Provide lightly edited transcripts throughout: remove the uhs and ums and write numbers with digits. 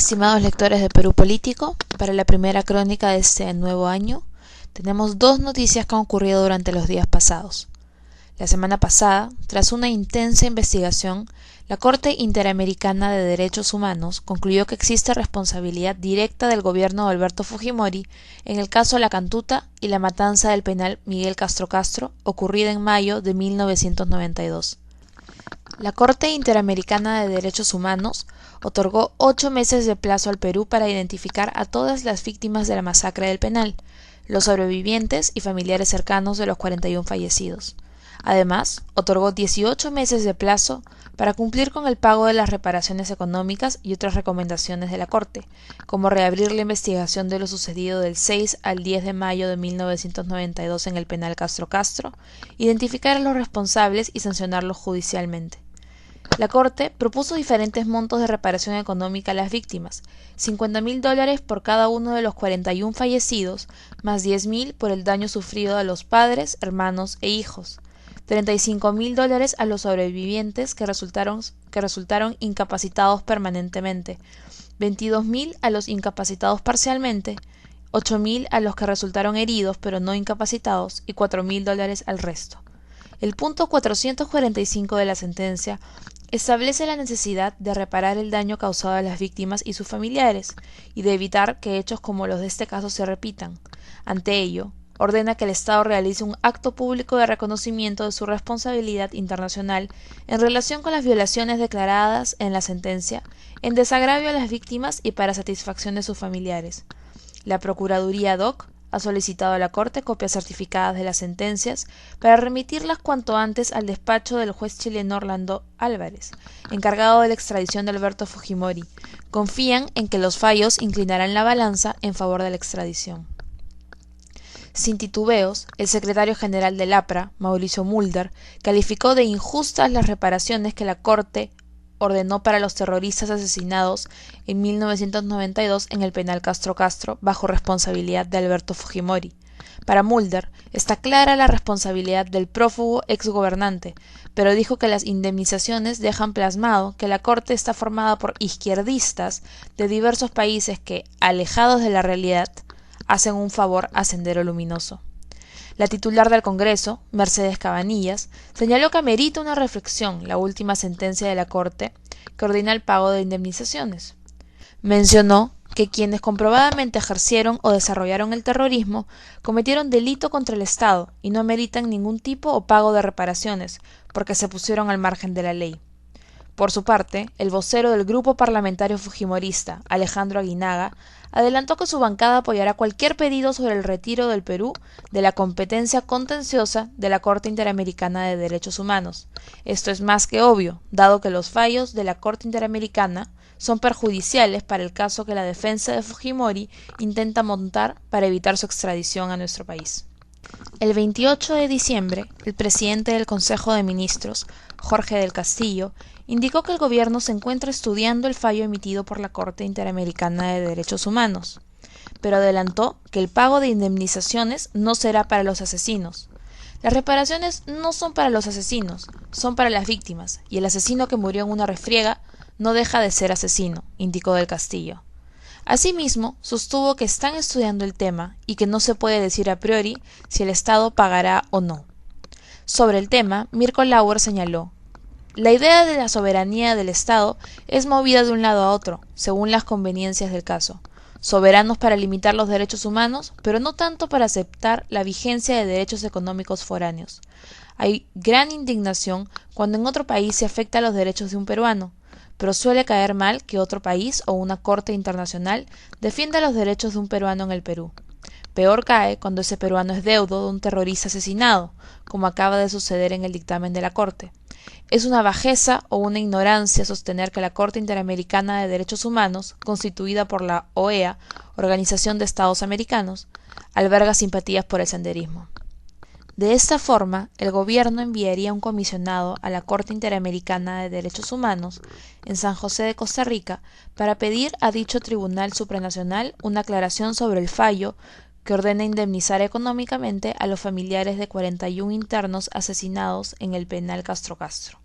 Estimados lectores de Perú Político, para la primera crónica de este nuevo año, tenemos dos noticias que han ocurrido durante los días pasados. La semana pasada, tras una intensa investigación, la Corte Interamericana de Derechos Humanos concluyó que existe responsabilidad directa del gobierno de Alberto Fujimori en el caso La Cantuta y la matanza del penal Miguel Castro Castro, ocurrida en mayo de 1992. La Corte Interamericana de Derechos Humanos otorgó 8 meses de plazo al Perú para identificar a todas las víctimas de la masacre del penal, los sobrevivientes y familiares cercanos de los 41 fallecidos. Además, otorgó 18 meses de plazo para cumplir con el pago de las reparaciones económicas y otras recomendaciones de la Corte, como reabrir la investigación de lo sucedido del 6 al 10 de mayo de 1992 en el penal Castro Castro, identificar a los responsables y sancionarlos judicialmente. La Corte propuso diferentes montos de reparación económica a las víctimas, $50.000 por cada uno de los 41 fallecidos, más $10.000 por el daño sufrido a los padres, hermanos e hijos, $35.000 a los sobrevivientes que resultaron incapacitados permanentemente, $22.000 a los incapacitados parcialmente, $8.000 a los que resultaron heridos pero no incapacitados y $4.000 al resto. El punto 445 de la sentencia establece la necesidad de reparar el daño causado a las víctimas y sus familiares y de evitar que hechos como los de este caso se repitan. Ante ello, ordena que el Estado realice un acto público de reconocimiento de su responsabilidad internacional en relación con las violaciones declaradas en la sentencia, en desagravio a las víctimas y para satisfacción de sus familiares. La Procuraduría ad hoc ha solicitado a la Corte copias certificadas de las sentencias para remitirlas cuanto antes al despacho del juez chileno Orlando Álvarez, encargado de la extradición de Alberto Fujimori. Confían en que los fallos inclinarán la balanza en favor de la extradición. Sin titubeos, el secretario general del APRA, Mauricio Mulder, calificó de injustas las reparaciones que la Corte ordenó para los terroristas asesinados en 1992 en el penal Castro Castro bajo responsabilidad de Alberto Fujimori. Para Mulder, está clara la responsabilidad del prófugo exgobernante, pero dijo que las indemnizaciones dejan plasmado que la Corte está formada por izquierdistas de diversos países que, alejados de la realidad, hacen un favor a Sendero Luminoso. La titular del Congreso, Mercedes Cabanillas, señaló que amerita una reflexión la última sentencia de la Corte que ordena el pago de indemnizaciones. Mencionó que quienes comprobadamente ejercieron o desarrollaron el terrorismo cometieron delito contra el Estado y no meritan ningún tipo o pago de reparaciones porque se pusieron al margen de la ley. Por su parte, el vocero del grupo parlamentario fujimorista, Alejandro Aguinaga, adelantó que su bancada apoyará cualquier pedido sobre el retiro del Perú de la competencia contenciosa de la Corte Interamericana de Derechos Humanos. Esto es más que obvio, dado que los fallos de la Corte Interamericana son perjudiciales para el caso que la defensa de Fujimori intenta montar para evitar su extradición a nuestro país. El 28 de diciembre, el presidente del Consejo de Ministros, Jorge del Castillo, indicó que el gobierno se encuentra estudiando el fallo emitido por la Corte Interamericana de Derechos Humanos, pero adelantó que el pago de indemnizaciones no será para los asesinos. Las reparaciones no son para los asesinos, son para las víctimas, y el asesino que murió en una refriega no deja de ser asesino, indicó del Castillo. Asimismo, sostuvo que están estudiando el tema y que no se puede decir a priori si el Estado pagará o no. Sobre el tema, Mirko Lauer señaló: la idea de la soberanía del Estado es movida de un lado a otro, según las conveniencias del caso. Soberanos para limitar los derechos humanos, pero no tanto para aceptar la vigencia de derechos económicos foráneos. Hay gran indignación cuando en otro país se afecta los derechos de un peruano, pero suele caer mal que otro país o una corte internacional defienda los derechos de un peruano en el Perú. Peor cae cuando ese peruano es deudo de un terrorista asesinado, como acaba de suceder en el dictamen de la Corte. Es una bajeza o una ignorancia sostener que la Corte Interamericana de Derechos Humanos, constituida por la OEA, Organización de Estados Americanos, alberga simpatías por el senderismo. De esta forma, el gobierno enviaría un comisionado a la Corte Interamericana de Derechos Humanos en San José de Costa Rica para pedir a dicho Tribunal Supranacional una aclaración sobre el fallo que ordena indemnizar económicamente a los familiares de 41 internos asesinados en el penal Castro Castro.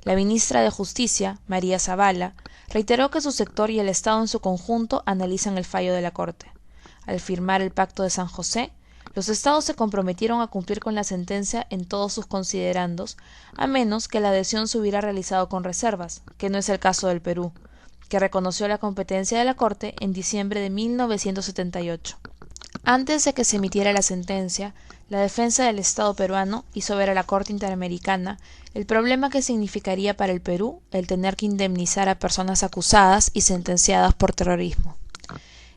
La ministra de Justicia, María Zavala, reiteró que su sector y el Estado en su conjunto analizan el fallo de la Corte. Al firmar el Pacto de San José, los Estados se comprometieron a cumplir con la sentencia en todos sus considerandos, a menos que la adhesión se hubiera realizado con reservas, que no es el caso del Perú, que reconoció la competencia de la Corte en diciembre de 1978. Antes de que se emitiera la sentencia, la defensa del Estado peruano hizo ver a la Corte Interamericana el problema que significaría para el Perú el tener que indemnizar a personas acusadas y sentenciadas por terrorismo.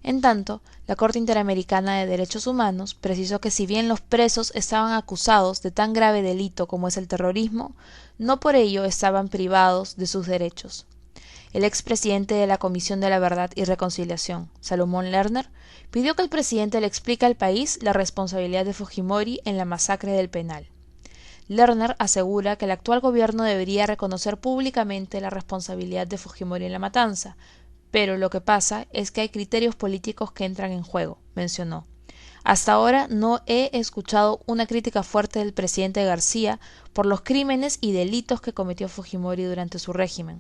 En tanto, la Corte Interamericana de Derechos Humanos precisó que si bien los presos estaban acusados de tan grave delito como es el terrorismo, no por ello estaban privados de sus derechos. El expresidente de la Comisión de la Verdad y Reconciliación, Salomón Lerner, pidió que el presidente le explique al país la responsabilidad de Fujimori en la masacre del Penal. Lerner asegura que el actual gobierno debería reconocer públicamente la responsabilidad de Fujimori en la matanza, pero lo que pasa es que hay criterios políticos que entran en juego, mencionó. Hasta ahora no he escuchado una crítica fuerte del presidente García por los crímenes y delitos que cometió Fujimori durante su régimen.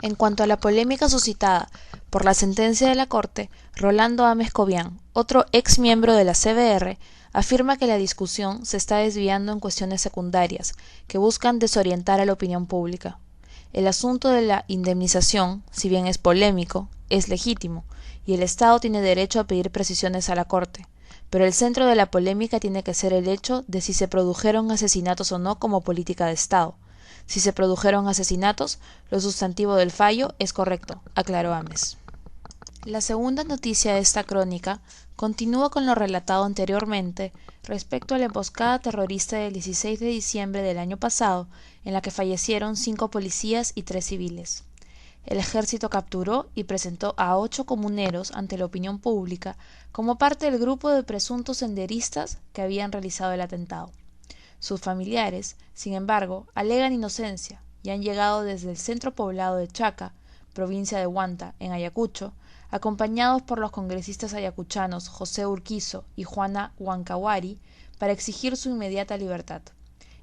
En cuanto a la polémica suscitada por la sentencia de la Corte, Rolando Ames Cobian, otro ex miembro de la CBR, afirma que la discusión se está desviando en cuestiones secundarias que buscan desorientar a la opinión pública. El asunto de la indemnización, si bien es polémico, es legítimo, y el Estado tiene derecho a pedir precisiones a la Corte, pero el centro de la polémica tiene que ser el hecho de si se produjeron asesinatos o no como política de Estado. Si se produjeron asesinatos, lo sustantivo del fallo es correcto, aclaró Ames. La segunda noticia de esta crónica continúa con lo relatado anteriormente respecto a la emboscada terrorista del 16 de diciembre del año pasado, en la que fallecieron 5 policías y 3 civiles. El ejército capturó y presentó a 8 comuneros ante la opinión pública como parte del grupo de presuntos senderistas que habían realizado el atentado. Sus familiares, sin embargo, alegan inocencia y han llegado desde el centro poblado de Chaca, provincia de Huanta, en Ayacucho, acompañados por los congresistas ayacuchanos José Urquizo y Juana Huancawari, para exigir su inmediata libertad.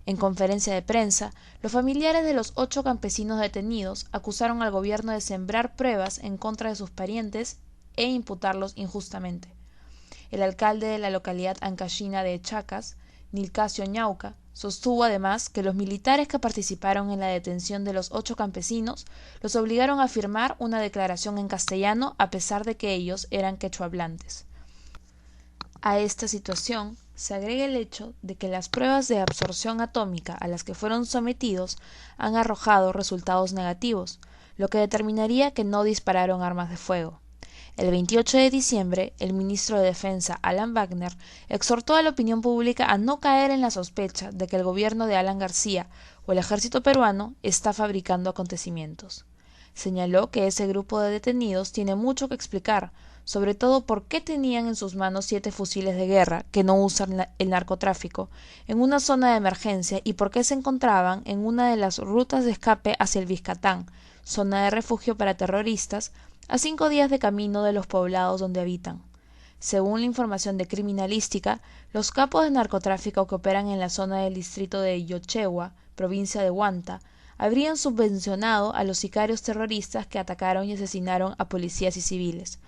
En conferencia de prensa, los familiares de los 8 campesinos detenidos acusaron al gobierno de sembrar pruebas en contra de sus parientes e imputarlos injustamente. El alcalde de la localidad ancashina de Chacas, Nilcasio Ñauca, sostuvo además que los militares que participaron en la detención de los 8 campesinos los obligaron a firmar una declaración en castellano a pesar de que ellos eran quechuahablantes. A esta situación se agrega el hecho de que las pruebas de absorción atómica a las que fueron sometidos han arrojado resultados negativos, lo que determinaría que no dispararon armas de fuego. El 28 de diciembre, el ministro de Defensa, Alan Wagner, exhortó a la opinión pública a no caer en la sospecha de que el gobierno de Alan García o el ejército peruano está fabricando acontecimientos. Señaló que ese grupo de detenidos tiene mucho que explicar, sobre todo por qué tenían en sus manos 7 fusiles de guerra que no usan el narcotráfico en una zona de emergencia y por qué se encontraban en una de las rutas de escape hacia el Vizcatán, zona de refugio para terroristas, a 5 días de camino de los poblados donde habitan. Según la información de criminalística, los capos de narcotráfico que operan en la zona del distrito de Yochegua, provincia de Huanta, habrían subvencionado a los sicarios terroristas que atacaron y asesinaron a policías y civiles.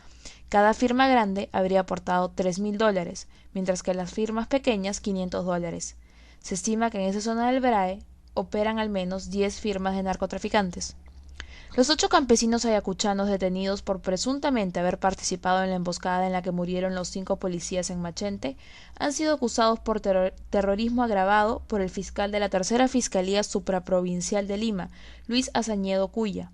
Cada firma grande habría aportado $3.000, mientras que las firmas pequeñas $500. Se estima que en esa zona del BRAE operan al menos 10 firmas de narcotraficantes. Los 8 campesinos ayacuchanos detenidos por presuntamente haber participado en la emboscada en la que murieron los 5 policías en Machente han sido acusados por terrorismo agravado por el fiscal de la Tercera Fiscalía Supraprovincial de Lima, Luis Azañedo Cuya.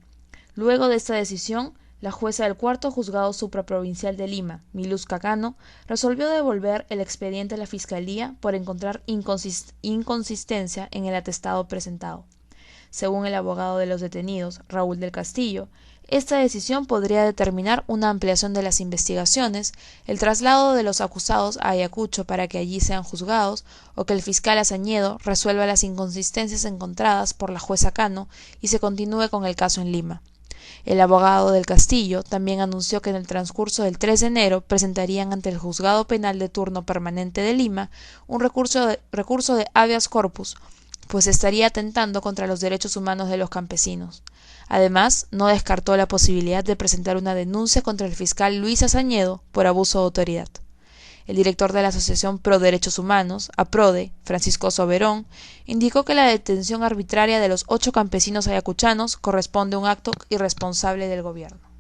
Luego de esta decisión, la jueza del Cuarto Juzgado Supraprovincial de Lima, Miluz Cacano, resolvió devolver el expediente a la Fiscalía por encontrar inconsistencia en el atestado presentado. Según el abogado de los detenidos, Raúl del Castillo, esta decisión podría determinar una ampliación de las investigaciones, el traslado de los acusados a Ayacucho para que allí sean juzgados, o que el fiscal Azañedo resuelva las inconsistencias encontradas por la jueza Cano y se continúe con el caso en Lima. El abogado del Castillo también anunció que en el transcurso del 3 de enero presentarían ante el Juzgado Penal de Turno Permanente de Lima un recurso de habeas corpus, pues estaría atentando contra los derechos humanos de los campesinos. Además, no descartó la posibilidad de presentar una denuncia contra el fiscal Luis Azañedo por abuso de autoridad. El director de la Asociación Pro Derechos Humanos, APRODE, Francisco Soberón, indicó que la detención arbitraria de los 8 campesinos ayacuchanos corresponde a un acto irresponsable del gobierno.